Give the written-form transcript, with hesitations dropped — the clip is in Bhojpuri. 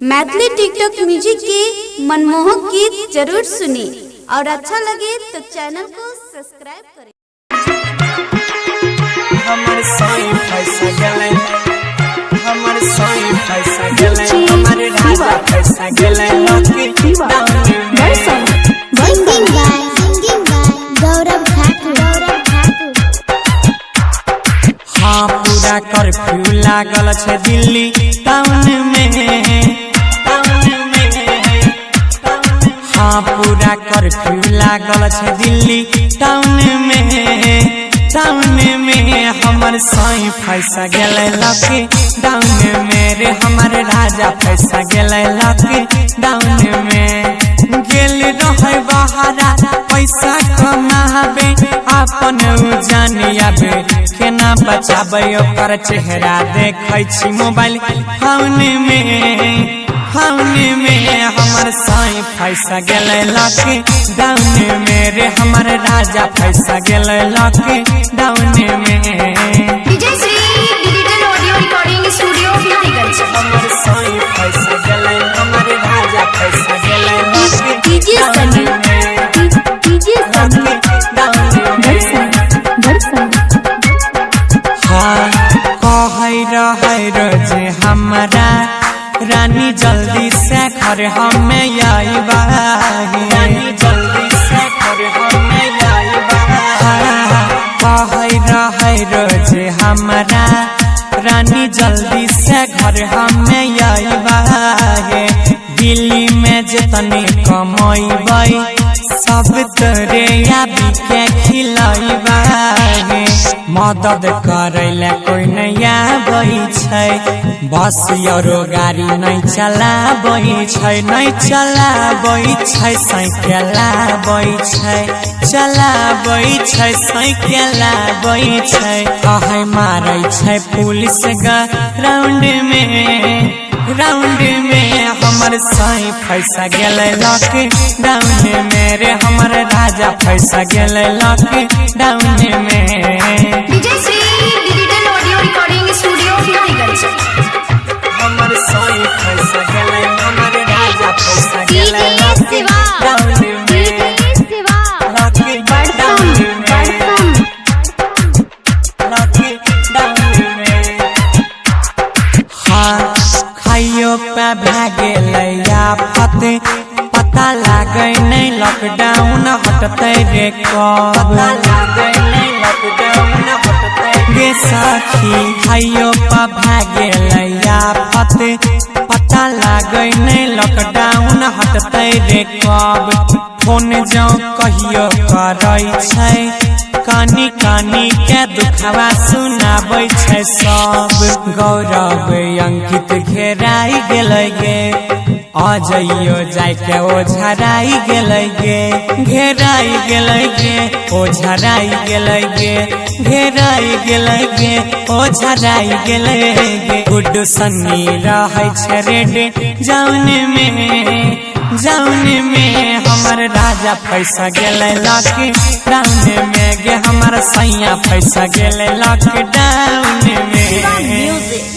मैथिली टिकटॉक म्यूजिक के मनमोहक गीत जरूर सुने और अच्छा लगे तो चैनल को सब्सक्राइब करें। हमर सोई पैसा गेले, हमर सोई पैसा गेले, हमर राजा पैसा गेले, लकी सिंगिंग बाय गौरव ठाकुर। हाँ पूरा कर्फ्यू लागल छे दिल्ली टाउन में, हाँ पूरा कर्फ्यू लागल छे दिल्ली टाउन में, टाउन में हमर सोई पैसा गेले लकी डाउन में रे, हमर राजा पैसा गेले लकी डाउन में। गेल रहे बहारा पैसा कमाबे अपन जानियाबे, केना बचाबे ओकर चेहरा देखै छी मोबाइल फोन में, फोन में हमर सोई पैसा गेले लकी डाउन में रे, हमर राजा पैसा गेले लकी डाउन में। DJ Shri digital audio recording studio Bihariganj. हमर सोई पैसा गेले, हमर राजा पैसा गेले लकी डीजे सनी हाँ कहै रहे रोजे हमरा रानी जल्दी से घर हमें आइबा, रानी जल्दी से घर हमें आइबा। कहै रहे रोजे हमरा रानी जल्दी से घर हमें आइबा, दिल्ली में जितने कमैबै सब तोरे याबी के खिलैबा, मदद करैले कोई नहीं आबै छै, बस यारो गाड़ी नहीं चलाबै छै, नहीं चलाबै छै, साइकिल आबै छै, चलाबै छै, साइकिल आबै छै, कहै मारै छै पुलिस ग्राउंड में, राउंड में हमर सोई पैसा गेले लकी डाउन में रे, हमर राजा पैसा गेले लकी डाउन में। DJ Shri digital audio recording studio Bihariganj. हमर सोई पैसा गेले, हमर राजा पैसा गेले लकी डाउन में, लकी डाउन में, लकी डाउन में। हाँ खाइयो पे भागे लैया फते, पता लागे नहीं लॉकडाउन हटते रे कब, पता लागे नहीं लॉकडाउन हटते गे साथी, खाइयो पे भागे लैया फते, पता लागे नहीं लॉकडाउन हटते रे कब, फोन जाओ कहियो करै छै, कानी कानी के दुखवा सुनाबै छै सब, गौरव अंकित घेराई गेलै गे, अजइयो जाके ओझराई गेलै गे, घेराई गेलै गे, ओझराई गेलै गे, घेराई गेलै गे, ओझराई गेलै गे। गुड्डू सन्नी रहै छै रेड जाउन में, जाउन में हमर राजा पैसा गेले लकी डाउन में गे, हमर सैया पैसा गेले लॉकडाउन में।